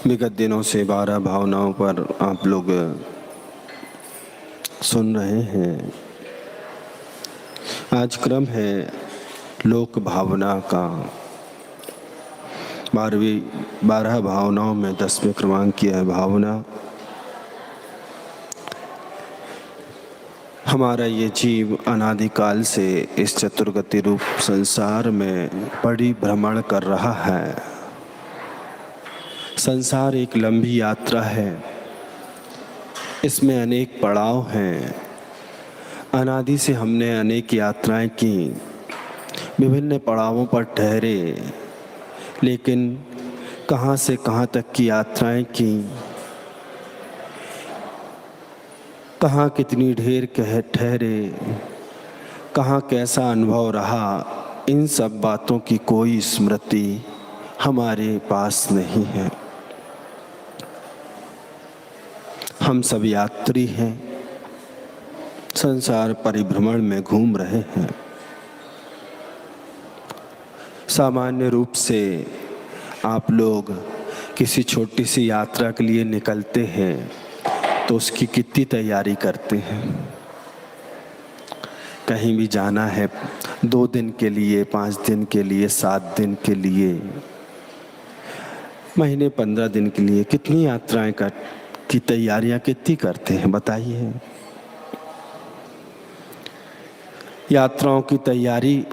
विगत दिनों से 12 भावनाओं पर आप लोग सुन रहे हैं। आज क्रम है लोक भावना का। 12 भावनाओं में 10वें क्रमांक की है भावना। हमारा ये जीव अनादिकाल से इस चतुर्गति रूप संसार में परिभ्रमण कर रहा है। संसार एक लंबी यात्रा है। इसमें अनेक पड़ाव हैं। अनादि से हमने अनेक यात्राएं की, विभिन्न पड़ावों पर ठहरे, लेकिन कहाँ से कहाँ तक की यात्राएं की, कहाँ कितनी ढेर ठहरे, कहाँ कैसा अनुभव रहा, इन सब बातों की कोई स्मृति हमारे पास नहीं है। हम सब यात्री हैं, संसार परिभ्रमण में घूम रहे हैं। सामान्य रूप से आप लोग किसी छोटी सी यात्रा के लिए निकलते हैं तो उसकी कितनी तैयारी करते हैं। कहीं भी जाना है 2 दिन के लिए, 5 दिन के लिए, 7 दिन के लिए, महीने 15 दिन के लिए, कितनी यात्राएं की तैयारियां कितनी करते हैं बताइए। यात्राओं की तैयारी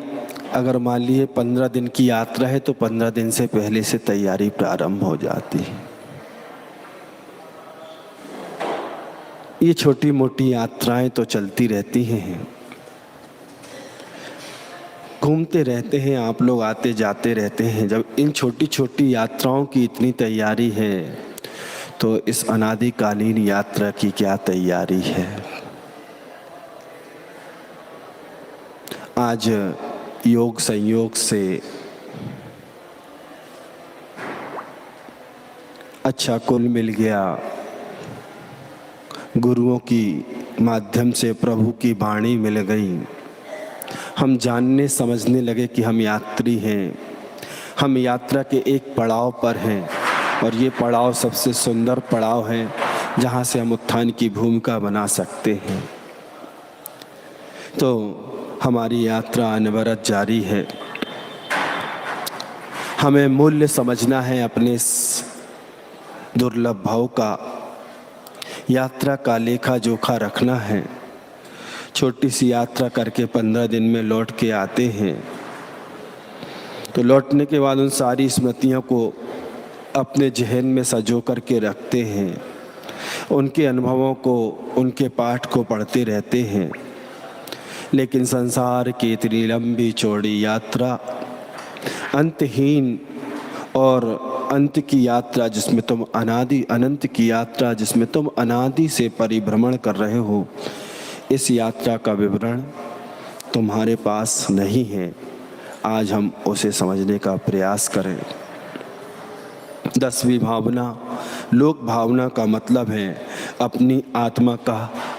अगर मान लीजिए 15 दिन की यात्रा है तो 15 दिन से पहले से तैयारी प्रारंभ हो जाती है। ये छोटी मोटी यात्राएं तो चलती रहती हैं, घूमते रहते हैं, आप लोग आते जाते रहते हैं। जब इन छोटी छोटी यात्राओं की इतनी तैयारी है तो इस अनादिकालीन यात्रा की क्या तैयारी है। आज योग संयोग से अच्छा कुल मिल गया, गुरुओं की माध्यम से प्रभु की वाणी मिल गई। हम जानने समझने लगे कि हम यात्री हैं, हम यात्रा के एक पड़ाव पर हैं और ये पड़ाव सबसे सुंदर पड़ाव है जहाँ से हम उत्थान की भूमिका बना सकते हैं। तो हमारी यात्रा अनवरत जारी है। हमें मूल्य समझना है अपने इस दुर्लभ भाव का, यात्रा का लेखा जोखा रखना है। छोटी सी यात्रा करके 15 दिन में लौट के आते हैं तो लौटने के बाद उन सारी स्मृतियों को अपने जहन में सजो करके रखते हैं, उनके अनुभवों को, उनके पाठ को पढ़ते रहते हैं। लेकिन संसार की इतनी लंबी चौड़ी यात्रा, अंतहीन और अंत की यात्रा जिसमें तुम अनादि, अनंत की यात्रा जिसमें तुम अनादि से परिभ्रमण कर रहे हो, इस यात्रा का विवरण तुम्हारे पास नहीं है। आज हम उसे समझने का प्रयास करें। 10वीं भावना लोक भावना का मतलब है अपनी आत्मा का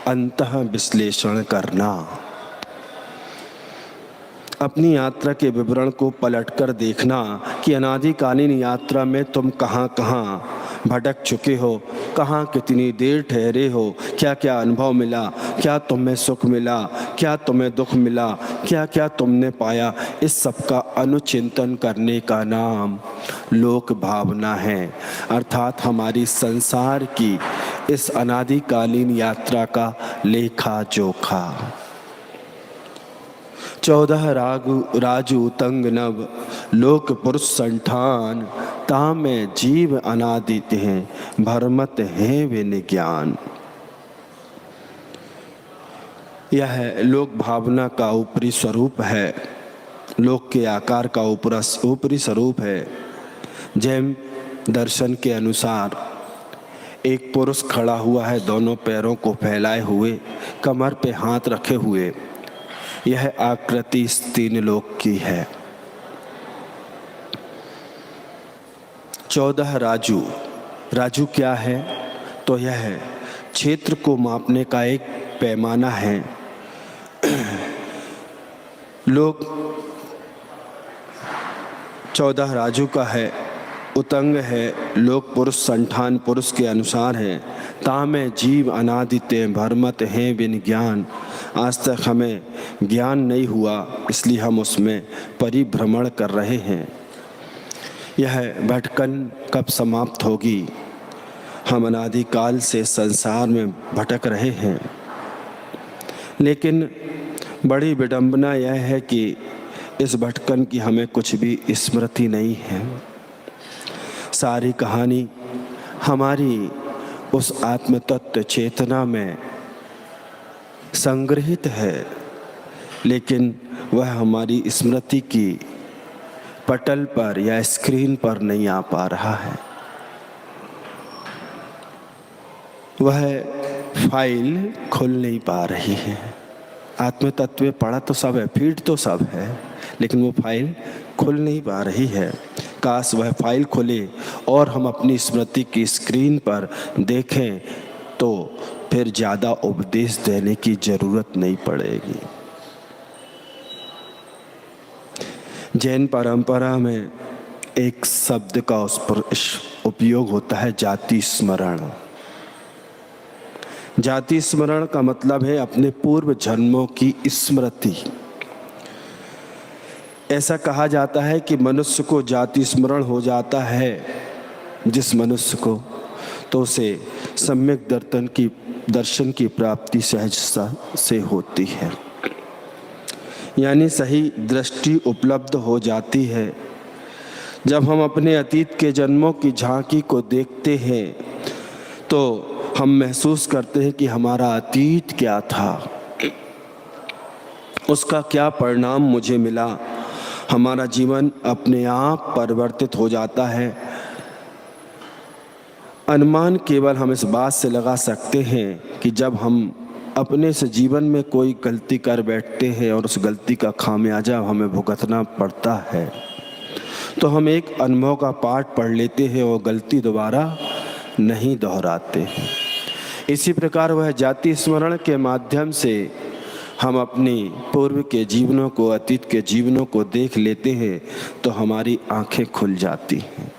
अंतः विश्लेषण करना। अपनी यात्रा के विवरण को पलटकर देखना कि अनादिकालीन यात्रा में तुम कहाँ कहाँ भटक चुके हो, कहाँ कितनी देर ठहरे हो, क्या क्या अनुभव मिला, क्या तुम्हें सुख मिला, क्या तुम्हें दुख मिला, क्या क्या तुमने पाया। इस सब का अनुचिंतन करने का नाम लोक भावना है, अर्थात हमारी संसार की इस अनादिकालीन यात्रा का लेखा जोखा। 14 राजू तंग नव लोक पुरुष संठान, तामें जीव अनादित हैं भरमत हैं विन ज्ञान। यह लोक भावना का ऊपरी स्वरूप है, लोक के आकार का ऊपरी स्वरूप है। जैन दर्शन के अनुसार एक पुरुष खड़ा हुआ है, दोनों पैरों को फैलाए हुए, कमर पे हाथ रखे हुए। यह आकृति इस 3 लोक की है। 14 राजू क्या है तो यह क्षेत्र को मापने का एक पैमाना है। लोग 14 राजू का है, उतंग है, लोक पुरुष संठान पुरुष के अनुसार है। तामे जीव अनादित्य भरमत हैं बिन ज्ञान। आज तक हमें ज्ञान नहीं हुआ, इसलिए हम उसमें परिभ्रमण कर रहे हैं। यह भटकन कब समाप्त होगी? हम अनादिकाल से संसार में भटक रहे हैं, लेकिन बड़ी विडंबना यह है कि इस भटकन की हमें कुछ भी स्मृति नहीं है। सारी कहानी हमारी उस आत्मतत्व चेतना में संग्रहित है, लेकिन वह हमारी स्मृति की पटल पर या स्क्रीन पर नहीं आ पा रहा है। वह फाइल खुल नहीं पा रही है। आत्मतत्व में पढ़ा तो सब है, फीड तो सब है, लेकिन वो फाइल खुल नहीं पा रही है। काश वह फाइल खुले और हम अपनी स्मृति की स्क्रीन पर देखें, तो फिर ज़्यादा उपदेश देने की ज़रूरत नहीं पड़ेगी। जैन परंपरा में एक शब्द का उस पर उपयोग होता है, जाति स्मरण। जाति स्मरण का मतलब है अपने पूर्व जन्मों की स्मृति। ऐसा कहा जाता है कि मनुष्य को जाति स्मरण हो जाता है जिस मनुष्य को, तो उसे सम्यक दर्शन की प्राप्ति सहजता से होती है, यानी सही दृष्टि उपलब्ध हो जाती है। जब हम अपने अतीत के जन्मों की झांकी को देखते हैं तो हम महसूस करते हैं कि हमारा अतीत क्या था, उसका क्या परिणाम मुझे मिला। हमारा जीवन अपने आप परिवर्तित हो जाता है। अनुमान केवल हम इस बात से लगा सकते हैं कि जब हम अपने से जीवन में कोई गलती कर बैठते हैं और उस गलती का खामियाजा हमें भुगतना पड़ता है, तो हम एक अनुभव का पाठ पढ़ लेते हैं और गलती दोबारा नहीं दोहराते हैं। इसी प्रकार वह जाति स्मरण के माध्यम से हम अपनी पूर्व के जीवनों को, अतीत के जीवनों को देख लेते हैं, तो हमारी आंखें खुल जाती हैं।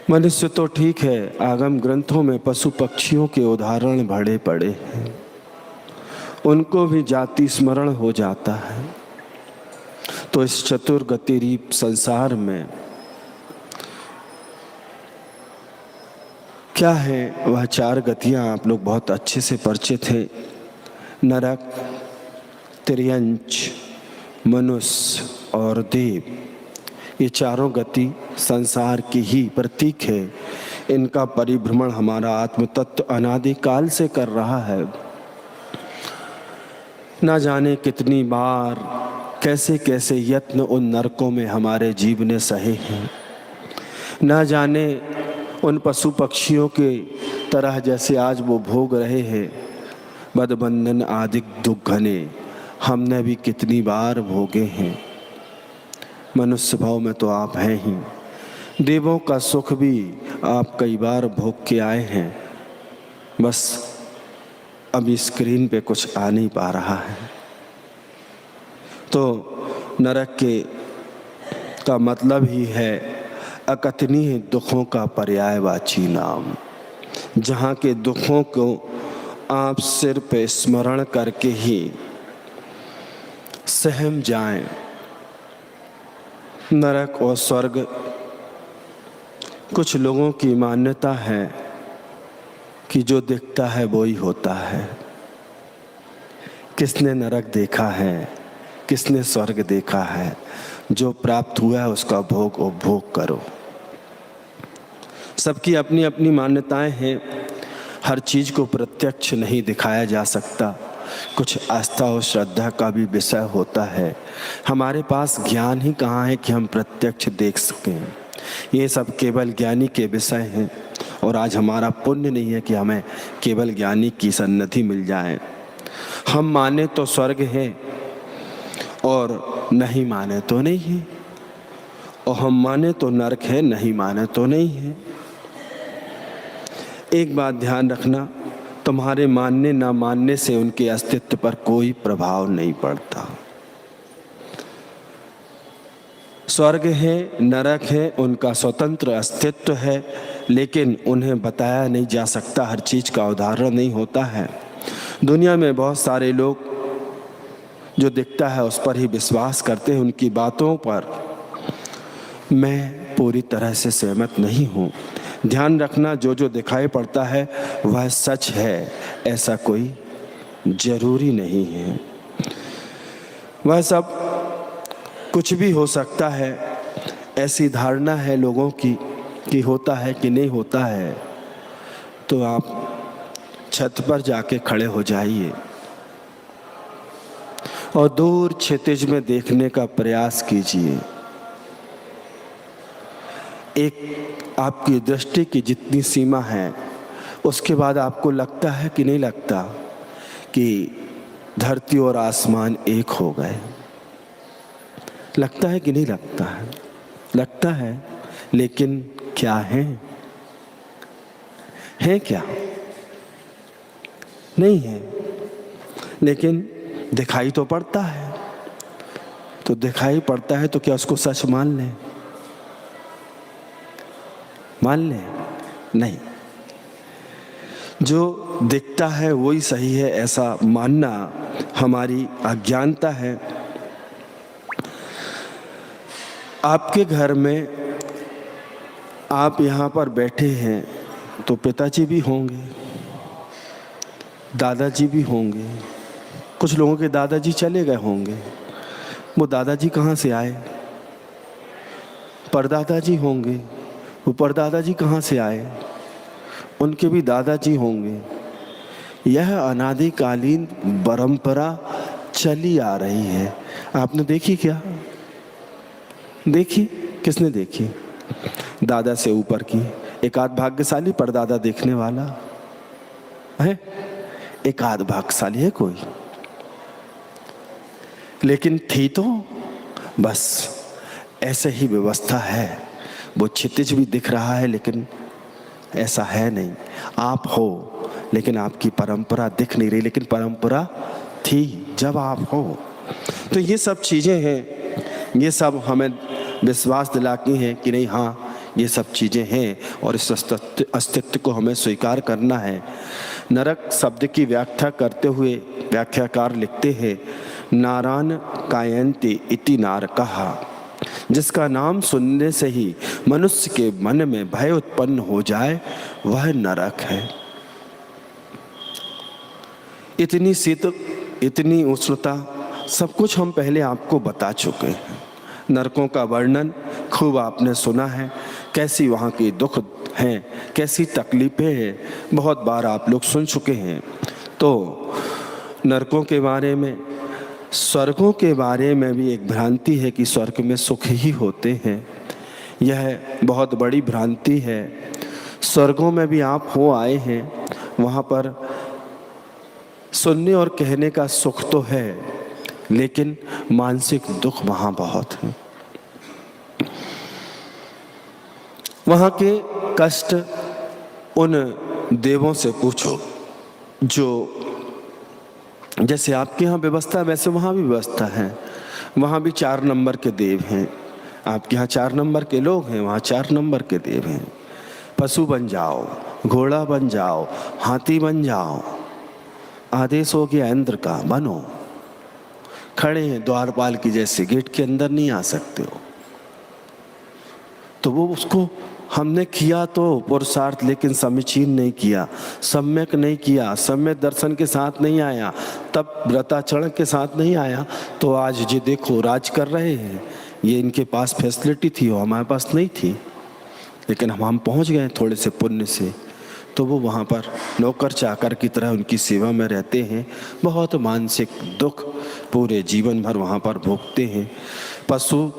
मनुष्य तो ठीक है, आगम ग्रंथों में पशु पक्षियों के उदाहरण भरे पड़े हैं, उनको भी जाति स्मरण हो जाता है। तो इस चतुर्गतिरीप संसार में क्या है, वह चार गतियाँ आप लोग बहुत अच्छे से परिचित हैं। नरक, त्रियंच, मनुष्य और देव, ये चारों गति संसार की ही प्रतीक है। इनका परिभ्रमण हमारा आत्मतत्व अनादिकाल से कर रहा है। ना जाने कितनी बार कैसे कैसे यत्न उन नरकों में हमारे जीव ने सहे हैं। ना जाने उन पशु पक्षियों के तरह जैसे आज वो भोग रहे हैं बदबंधन आदि दुख घने, हमने भी कितनी बार भोगे हैं। मनुष्य भाव में तो आप हैं ही, देवों का सुख भी आप कई बार भोग के आए हैं, बस अभी स्क्रीन पे कुछ आ नहीं पा रहा है। तो नरक का मतलब ही है अकथनीय दुखों का पर्यायवाची नाम, जहाँ के दुखों को आप सिर पे स्मरण करके ही सहम जाएं। नरक और स्वर्ग, कुछ लोगों की मान्यता है कि जो दिखता है वो ही होता है। किसने नरक देखा है, किसने स्वर्ग देखा है? जो प्राप्त हुआ है उसका भोग उपभोग करो। सबकी अपनी अपनी मान्यताएं हैं, हर चीज़ को प्रत्यक्ष नहीं दिखाया जा सकता। कुछ आस्था और श्रद्धा का भी विषय होता है। हमारे पास ज्ञान ही कहाँ है कि हम प्रत्यक्ष देख सकें। ये सब केवल ज्ञानी के विषय हैं, और आज हमारा पुण्य नहीं है कि हमें केवल ज्ञानी की सन्निधि मिल जाए। हम माने तो स्वर्ग है और नहीं माने तो नहीं है, और हम माने तो नरक है, नहीं माने तो नहीं है। एक बात ध्यान रखना, तुम्हारे मानने ना मानने से उनके अस्तित्व पर कोई प्रभाव नहीं पड़ता। स्वर्ग है, नरक है, उनका स्वतंत्र अस्तित्व है, लेकिन उन्हें बताया नहीं जा सकता, हर चीज़ का उदाहरण नहीं होता है। दुनिया में बहुत सारे लोग जो दिखता है उस पर ही विश्वास करते हैं, उनकी बातों पर मैं पूरी तरह से सहमत नहीं हूँ। ध्यान रखना, जो जो दिखाई पड़ता है वह सच है, ऐसा कोई जरूरी नहीं है। वह सब कुछ भी हो सकता है, ऐसी धारणा है लोगों की कि होता है कि नहीं होता है। तो आप छत पर जाके खड़े हो जाइए और दूर क्षितिज में देखने का प्रयास कीजिए। एक आपकी दृष्टि की जितनी सीमा है, उसके बाद आपको लगता है कि नहीं लगता कि धरती और आसमान एक हो गए? लगता है कि नहीं लगता है? लगता है, लेकिन क्या है क्या? नहीं है, लेकिन दिखाई तो पड़ता है। तो दिखाई पड़ता है तो क्या उसको सच मान लें? मान लें? नहीं। जो दिखता है वही सही है, ऐसा मानना हमारी अज्ञानता है। आपके घर में आप यहाँ पर बैठे हैं तो पिताजी भी होंगे, दादाजी भी होंगे, कुछ लोगों के दादाजी चले गए होंगे। वो दादाजी कहाँ से आए? परदादाजी होंगे। वो परदादाजी कहाँ से आए? उनके भी दादाजी होंगे। यह अनादिकालीन परंपरा चली आ रही है। आपने देखी क्या? देखी? किसने देखी? दादा से ऊपर की एक आध भाग्यशाली परदादा देखने वाला है? एक आध भाग्यशाली है कोई? लेकिन थी तो बस ऐसे ही व्यवस्था है। वो क्षितिज भी दिख रहा है, लेकिन ऐसा है नहीं। आप हो, लेकिन आपकी परंपरा दिख नहीं रही, लेकिन परंपरा थी जब आप हो। तो ये सब चीज़ें हैं, ये सब हमें विश्वास दिलाती हैं कि नहीं, हाँ ये सब चीज़ें हैं और इस अस्तित्व को हमें स्वीकार करना है। नरक शब्द की व्याख्या करते हुए व्याख्याकार लिखते हैं, नारान कायन्ति इति नारकः, जिसका नाम सुनने से ही मनुष्य के मन में भय उत्पन्न हो जाए वह नरक है। इतनी शीत, इतनी उष्णता, सब कुछ हम पहले आपको बता चुके हैं। नरकों का वर्णन खूब आपने सुना है, कैसी वहाँ की दुख हैं, कैसी तकलीफ़ें हैं, बहुत बार आप लोग सुन चुके हैं। तो नरकों के बारे में, स्वर्गों के बारे में भी एक भ्रांति है कि स्वर्ग में सुख ही होते हैं। यह बहुत बड़ी भ्रांति है। स्वर्गों में भी आप हो आए हैं, वहाँ पर सुनने और कहने का सुख तो है, लेकिन मानसिक दुख वहाँ बहुत है। वहाँ के कष्ट उन देवों से पूछो जो, जैसे आपके यहाँ व्यवस्था वैसे वहाँ भी व्यवस्था है। वहाँ भी 4 नंबर के देव हैं। आपके यहाँ 4 नंबर के लोग हैं, वहाँ 4 नंबर के देव हैं। पशु बन जाओ, घोड़ा बन जाओ, हाथी बन जाओ, आदेश हो गया इंद्र का, बनो। खड़े हैं द्वारपाल की जैसे, गेट के अंदर नहीं आ सकते हो। तो वो उसको हमने किया तो पुरुषार्थ, लेकिन समीचीन नहीं किया, सम्यक नहीं किया, सम्यक दर्शन के साथ नहीं आया, तब व्रताचरण के साथ नहीं आया। तो आज जी देखो राज कर रहे हैं। ये इनके पास फैसिलिटी थी, वो हमारे पास नहीं थी, लेकिन हम पहुंच गए थोड़े से पुण्य से। तो वो वहाँ पर नौकर चाकर की तरह उनकी सेवा में रहते हैं। बहुत मानसिक दुख पूरे जीवन भर वहाँ पर भोगते हैं। पशु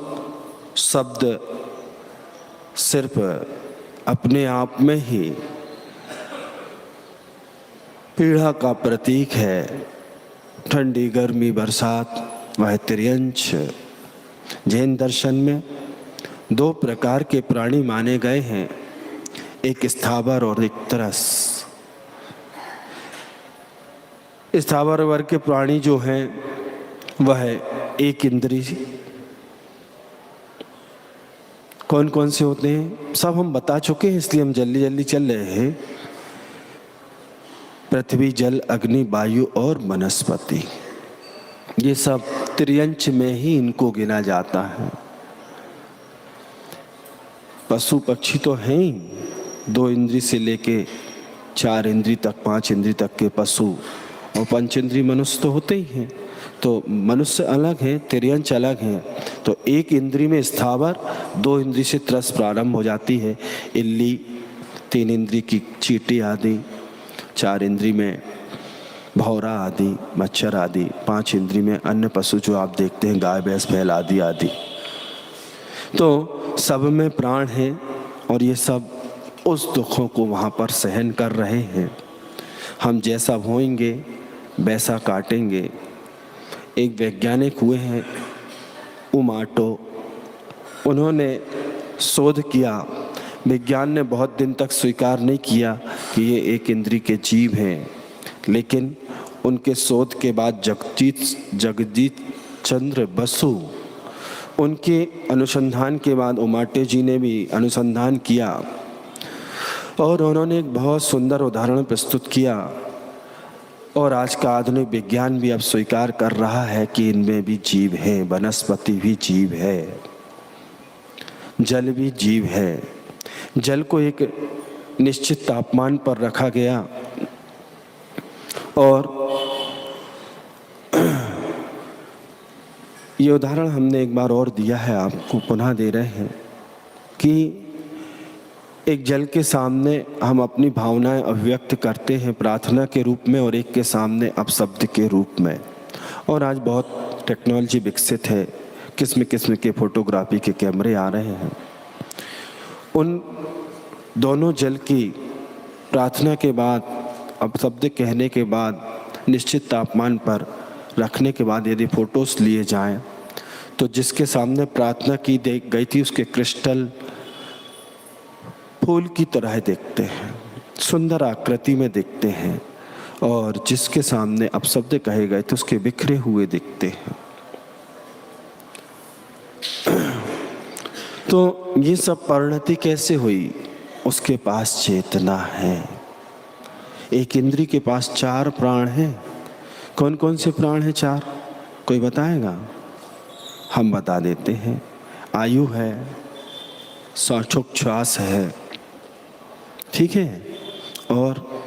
शब्द सिर्फ अपने आप में ही पीड़ा का प्रतीक है। ठंडी, गर्मी, बरसात, वह त्रियंश। जैन दर्शन में 2 प्रकार के प्राणी माने गए हैं, एक स्थावर और एक तरस। स्थावर वर्ग के प्राणी जो हैं वह एक इंद्रिय कौन कौन से होते हैं सब हम बता चुके हैं, इसलिए हम जल्दी जल्दी चल रहे हैं। पृथ्वी, जल, अग्नि, वायु और वनस्पति, ये सब त्रियंच में ही इनको गिना जाता है। पशु पक्षी तो हैं ही, 2 इंद्री से लेके 4 इंद्री तक, 5 इंद्री तक के पशु, और 5 इंद्री मनुष्य तो होते ही हैं। तो मनुष्य अलग है, तिर्यंच अलग है। तो 1 इंद्री में स्थावर, 2 इंद्री से त्रस प्रारंभ हो जाती है, इल्ली, 3 इंद्री की चींटी आदि, 4 इंद्री में भौरा आदि, मच्छर आदि, 5 इंद्री में अन्य पशु जो आप देखते हैं, गाय, भैंस, बैल आदि आदि। तो सब में प्राण है और ये सब उस दुखों को वहाँ पर सहन कर रहे हैं। हम जैसा बोएंगे वैसा काटेंगे। एक वैज्ञानिक हुए हैं उमाटो, उन्होंने शोध किया। विज्ञान ने बहुत दिन तक स्वीकार नहीं किया कि ये 1 इंद्री के जीव हैं, लेकिन उनके शोध के बाद जगजीत चंद्र बसु, उनके अनुसंधान के बाद उमाटे जी ने भी अनुसंधान किया और उन्होंने एक बहुत सुंदर उदाहरण प्रस्तुत किया। और आज का आधुनिक विज्ञान भी अब स्वीकार कर रहा है कि इनमें भी जीव है, वनस्पति भी जीव है, जल भी जीव है। जल को एक निश्चित तापमान पर रखा गया और ये उदाहरण हमने एक बार और दिया है, आपको पुनः दे रहे हैं कि एक जल के सामने हम अपनी भावनाएं अभिव्यक्त करते हैं प्रार्थना के रूप में, और एक के सामने अपशब्द के रूप में। और आज बहुत टेक्नोलॉजी विकसित है, किस्म किस्म के फोटोग्राफी के कैमरे आ रहे हैं। उन दोनों जल की प्रार्थना के बाद, अपशब्द कहने के बाद, निश्चित तापमान पर रखने के बाद यदि फोटोस लिए जाएं, तो जिसके सामने प्रार्थना की गई थी उसके क्रिस्टल फूल की तरह दिखते हैं, सुंदर आकृति में दिखते हैं, और जिसके सामने अपशब्द कहे गए थे उसके बिखरे हुए दिखते हैं। तो ये सब परिणति कैसे हुई? उसके पास चेतना है। 1 इंद्री के पास 4 प्राण हैं। कौन कौन से प्राण हैं 4? कोई बताएगा? हम बता देते हैं। आयु है, श्वासोच्छ्वास है, ठीक है, और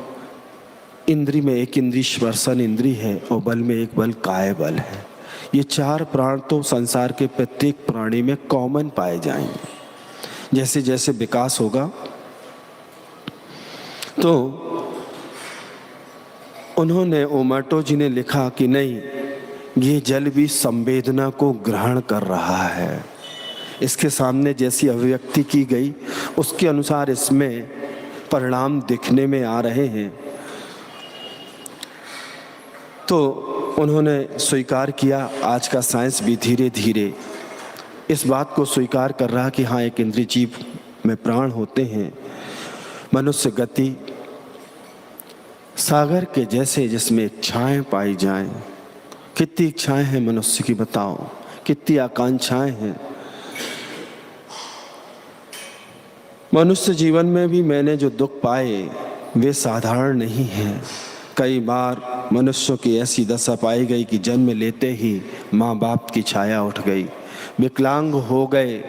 इंद्री में 1 इंद्री श्वसन इंद्री है, और बल में 1 बल काय बल है। ये 4 प्राण तो संसार के प्रत्येक प्राणी में कॉमन पाए जाएंगे। जैसे जैसे विकास होगा तो उन्होंने, ओमाटो जी ने लिखा कि नहीं, ये जल भी संवेदना को ग्रहण कर रहा है। इसके सामने जैसी अभिव्यक्ति की गई उसके अनुसार इसमें परिणाम दिखने में आ रहे हैं। तो उन्होंने स्वीकार किया, आज का साइंस भी धीरे धीरे इस बात को स्वीकार कर रहा कि हाँ, 1 इंद्रिय जीव में प्राण होते हैं। मनुष्य गति सागर के जैसे, जिसमें इच्छाएं पाई जाएं। कितनी इच्छाएं हैं मनुष्य की, बताओ, कितनी आकांक्षाएं हैं। मनुष्य जीवन में भी मैंने जो दुख पाए वे साधारण नहीं हैं। कई बार मनुष्यों की ऐसी दशा पाई गई कि जन्म लेते ही माँ बाप की छाया उठ गई, विकलांग हो गए,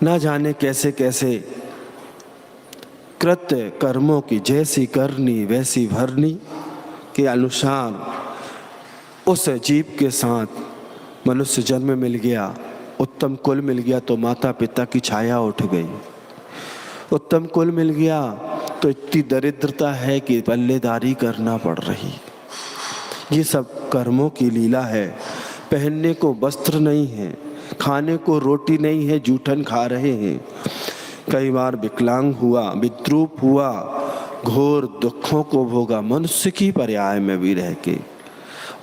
ना जाने कैसे कैसे कृत्य कर्मों की जैसी करनी वैसी भरनी के अनुसार उस जीव के साथ मनुष्य जन्म मिल गया, उत्तम कुल मिल गया तो माता पिता की छाया उठ गई। उत्तम कुल मिल गया तो इतनी दरिद्रता है कि पल्लेदारी करना पड़ रही। ये सब कर्मों की लीला है। पहनने को वस्त्र नहीं है, खाने को रोटी नहीं है, जूठन खा रहे हैं। कई बार विकलांग हुआ, विद्रूप हुआ, घोर दुखों को भोगा मनुष्य की पर्याय में भी रह के।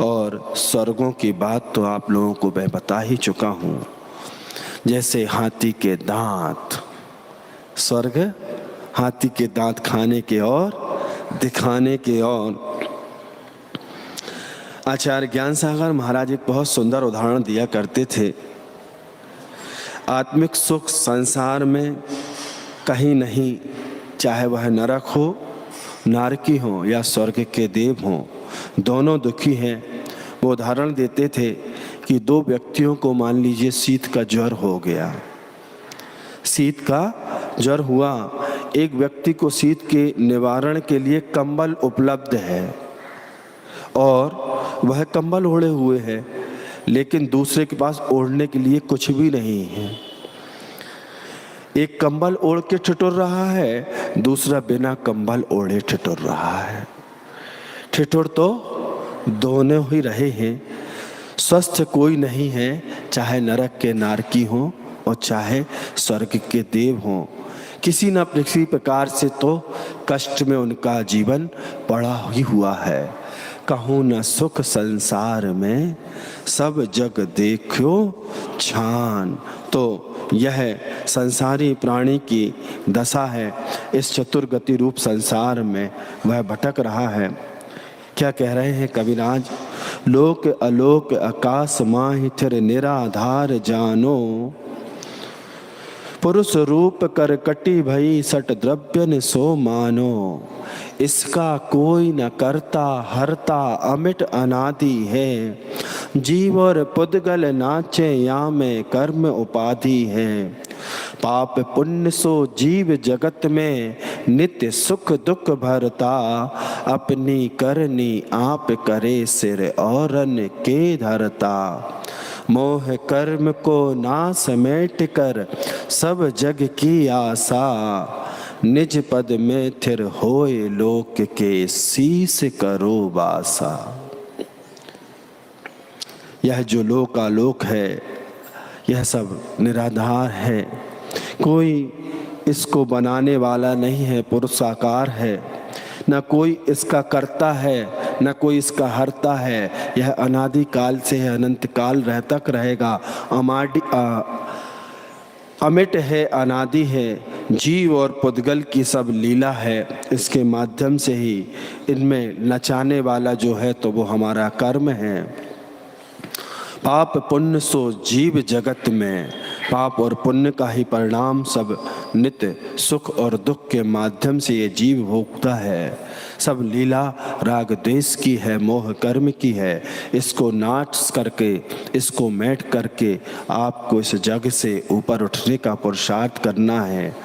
और स्वर्गों की बात तो आप लोगों को मैं बता ही चुका हूँ। जैसे हाथी के दांत, स्वर्ग हाथी के दांत खाने के और दिखाने के और। आचार्य ज्ञान सागर महाराज एक बहुत सुंदर उदाहरण दिया करते थे। आत्मिक सुख संसार में कहीं नहीं, चाहे वह नरक हो, नारकी हो या स्वर्ग के देव हो, दोनों दुखी हैं। वो उदाहरण देते थे कि दो व्यक्तियों को मान लीजिए शीत का ज्वर हो गया, शीत का ज्वर हुआ। एक व्यक्ति को शीत के निवारण के लिए कंबल उपलब्ध है और वह कंबल ओढ़े हुए है, लेकिन दूसरे के पास ओढ़ने के लिए कुछ भी नहीं है। एक कंबल ओढ़ के ठिठुर रहा है, दूसरा बिना कंबल ओढ़े ठिठुर रहा है। ठिठुर तो दोनों ही रहे हैं। स्वस्थ कोई नहीं है, चाहे नरक के नारकी हो और चाहे स्वर्ग के देव हों। किसी न किसी प्रकार से तो कष्ट में उनका जीवन पड़ा ही हुआ है। कहूँ न सुख संसार में, सब जग देखो छान। तो यह संसारी प्राणी की दशा है। इस चतुर्गति रूप संसार में वह भटक रहा है। क्या कह रहे हैं कविराज? लोक अलोक आकाश माहि थिर निराधार जानो, पुरुष रूप कर कटी भई सट द्रव्य न सो मानो। इसका कोई न करता हरता अमिट अनादि है, जीव और पुद्गल नाचे या में कर्म उपाधि है। पाप पुण्य सो जीव जगत में नित्य सुख दुख भरता, अपनी करनी आप करे सिर औरन के धरता। मोह कर्म को ना समेट कर सब जग की आशा, निज पद में थिर होए लोक के शीस करो बासा। यह जो लोकालोक है यह सब निराधार है, कोई इसको बनाने वाला नहीं है, पुरुषाकार है। न कोई इसका करता है न कोई इसका हरता है। यह अनादि काल से है, अनंत काल रह तक रहेगा। अमिट है, अनादि है। जीव और पुद्गल की सब लीला है। इसके माध्यम से ही इनमें नचाने वाला जो है तो वो हमारा कर्म है। पाप पुण्य सो जीव जगत में, पाप और पुण्य का ही परिणाम सब नित्य सुख और दुख के माध्यम से ये जीव भोगता है। सब लीला राग द्वेष की है, मोह कर्म की है। इसको नाट करके, इसको मैट करके आपको इस जग से ऊपर उठने का पुरुषार्थ करना है।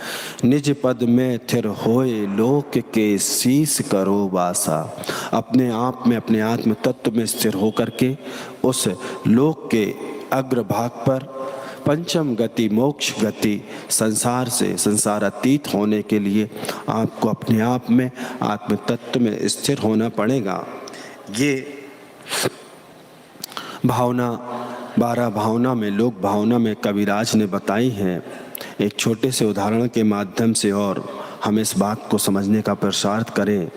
निज पद में थिर होए लोक के शीस करो बासा। अपने आप में, अपने आत्म तत्व में स्थिर होकर के उस लोक के अग्रभाग पर पंचम गति मोक्ष गति संसार से संसार अतीत होने के लिए आपको अपने आप में आत्म तत्व में स्थिर होना पड़ेगा। ये भावना 12 भावना में, लोक भावना में कविराज ने बताई है एक छोटे से उदाहरण के माध्यम से, और हम इस बात को समझने का पुरुषार्थ करें।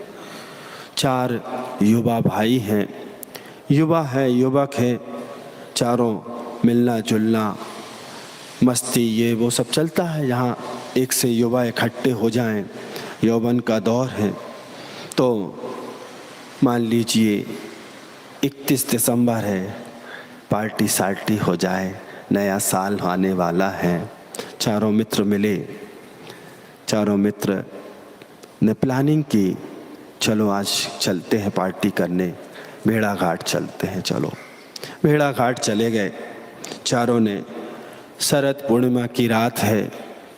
4 युवा भाई हैं, युवा है, युवक है, चारों मिलना जुलना मस्ती ये वो सब चलता है। यहाँ एक से युवा इकट्ठे हो जाएं, यौवन का दौर है। तो मान लीजिए 31 दिसंबर है, पार्टी सार्टी हो जाए, नया साल आने वाला है। चारों मित्र मिले, चारों मित्र ने प्लानिंग की, चलो आज चलते हैं पार्टी करने, भेड़ा घाट चलते हैं। चलो भेड़ा घाट चले गए चारों ने। शरद पूर्णिमा की रात है,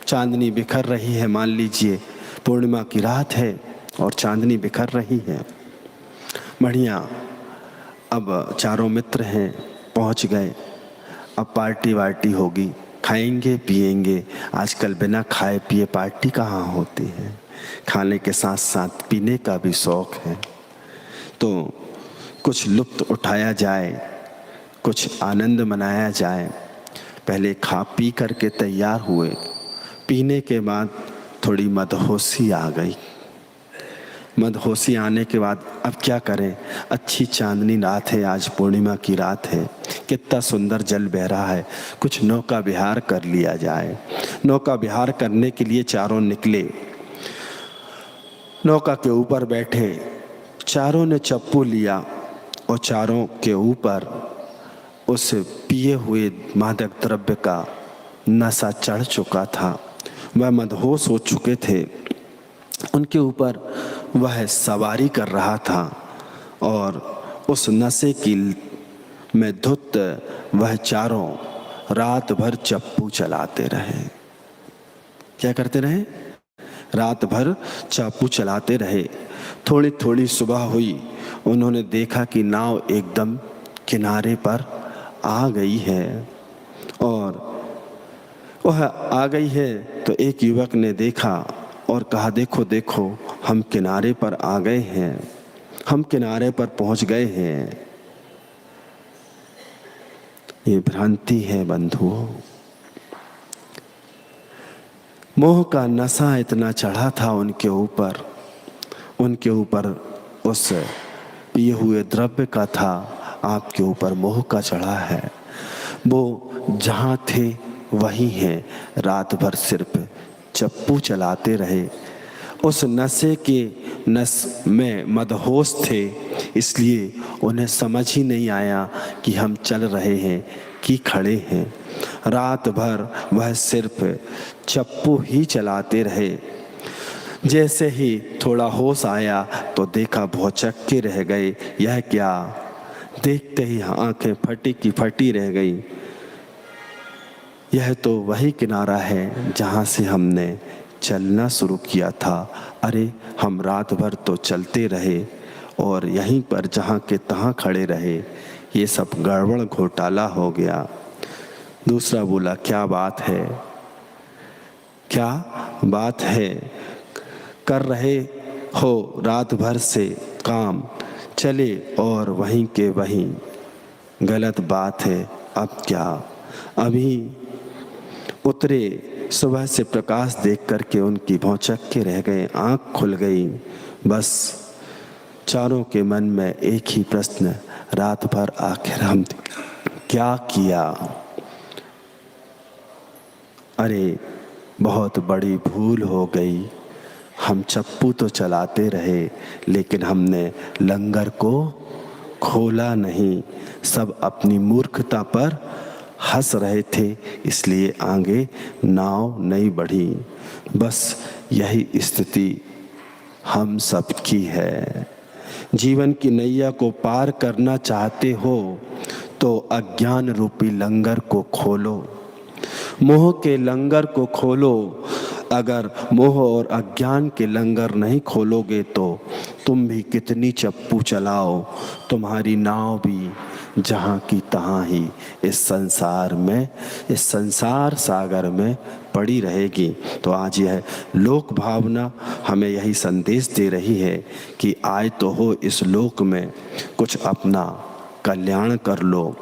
चांदनी बिखर रही है। मान लीजिए पूर्णिमा की रात है और चांदनी बिखर रही है, बढ़िया। अब चारों मित्र हैं, पहुंच गए। अब पार्टी वार्टी होगी, खाएंगे पिएंगे। आजकल बिना खाए पिए पार्टी कहाँ होती है, खाने के साथ साथ पीने का भी शौक है। तो कुछ लुत्फ उठाया जाए, कुछ आनंद मनाया जाए। पहले खा पी करके तैयार हुए, पीने के बाद थोड़ी मदहोशी आ गई। मदहोशी आने के बाद अब क्या करें, अच्छी चांदनी रात है, आज पूर्णिमा की रात है, कितना सुंदर जल बह रहा है, कुछ नौका विहार कर लिया जाए। नौका विहार करने के लिए चारों निकले, नौका के ऊपर बैठे। चारों ने चप्पू लिया और चारों के ऊपर उस पिए हुए मादक द्रव्य का नशा चढ़ चुका था, वह मदहोश हो चुके थे। उनके ऊपर वह सवारी कर रहा था और उस नशे की में धुत वह चारों रात भर चप्पू चलाते रहे। क्या करते रहे? रात भर चापू चलाते रहे। थोड़ी थोड़ी सुबह हुई, उन्होंने देखा कि नाव एकदम किनारे पर आ गई है और वह आ गई है तो एक युवक ने देखा और कहा, देखो देखो, हम किनारे पर आ गए हैं, हम किनारे पर पहुंच गए हैं। ये भ्रांति है बंधुओं। मोह का नशा इतना चढ़ा था उनके ऊपर उस पिए हुए द्रव्य का था, आपके ऊपर मोह का चढ़ा है। वो जहाँ थे वहीं हैं, रात भर सिर्फ चप्पू चलाते रहे। उस नशे के नस में मदहोश थे, इसलिए उन्हें समझ ही नहीं आया कि हम चल रहे हैं कि खड़े हैं। रात भर वह सिर्फ चप्पू ही चलाते रहे। जैसे ही थोड़ा होश आया तो देखा भौचक्के के रह गए। यह क्या? देखते ही आंखें फटी की फटी रह गई। यह तो वही किनारा है जहाँ से हमने चलना शुरू किया था। अरे, हम रात भर तो चलते रहे और यहीं पर जहाँ के तहाँ खड़े रहे। ये सब गड़बड़ घोटाला हो गया। दूसरा बोला, क्या बात है, क्या बात है, कर रहे हो रात भर से काम, चले और वहीं के वहीं। गलत बात है, अब क्या? अभी उतरे, सुबह से प्रकाश देख करके उनकी भौचक्के रह गए, आंख खुल गई। बस चारों के मन में एक ही प्रश्न, रात भर आखिर हम क्या किया? अरे, बहुत बड़ी भूल हो गई। हम चप्पू तो चलाते रहे लेकिन हमने लंगर को खोला नहीं। सब अपनी मूर्खता पर हंस रहे थे, इसलिए आगे नाव नहीं बढ़ी। बस यही स्थिति हम सब की है। जीवन की नैया को पार करना चाहते हो तो अज्ञान रूपी लंगर को खोलो, मोह के लंगर को खोलो। अगर मोह और अज्ञान के लंगर नहीं खोलोगे तो तुम भी कितनी चप्पू चलाओ, तुम्हारी नाव भी जहाँ की तहाँ ही इस संसार सागर में पड़ी रहेगी। तो आज यह लोक भावना हमें यही संदेश दे रही है कि आए तो हो इस लोक में, कुछ अपना कल्याण कर लो।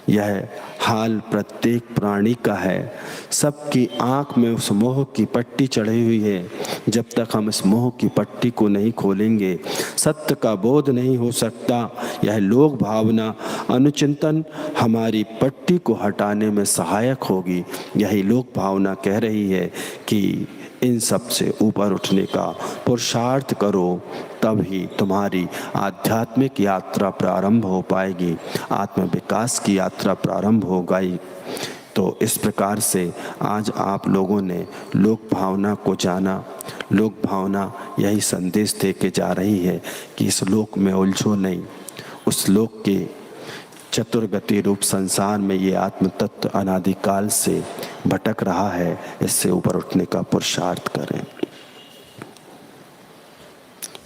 यह हाल प्रत्येक प्राणी का है। सबकी आंख में उस मोह की पट्टी चढ़ी हुई है। जब तक हम इस मोह की पट्टी को नहीं खोलेंगे, सत्य का बोध नहीं हो सकता। यह लोक भावना अनुचिंतन हमारी पट्टी को हटाने में सहायक होगी। यही लोक भावना कह रही है कि इन सब से ऊपर उठने का पुरुषार्थ करो, तब ही तुम्हारी आध्यात्मिक यात्रा प्रारंभ हो पाएगी, आत्म विकास की यात्रा प्रारंभ हो गई। तो इस प्रकार से आज आप लोगों ने लोक भावना को जाना। लोक भावना यही संदेश दे के जा रही है कि इस लोक में उलझो नहीं। उस लोक के चतुर्गति रूप संसार में ये आत्म तत्व अनादिकाल से भटक रहा है, इससे ऊपर उठने का पुरुषार्थ करें।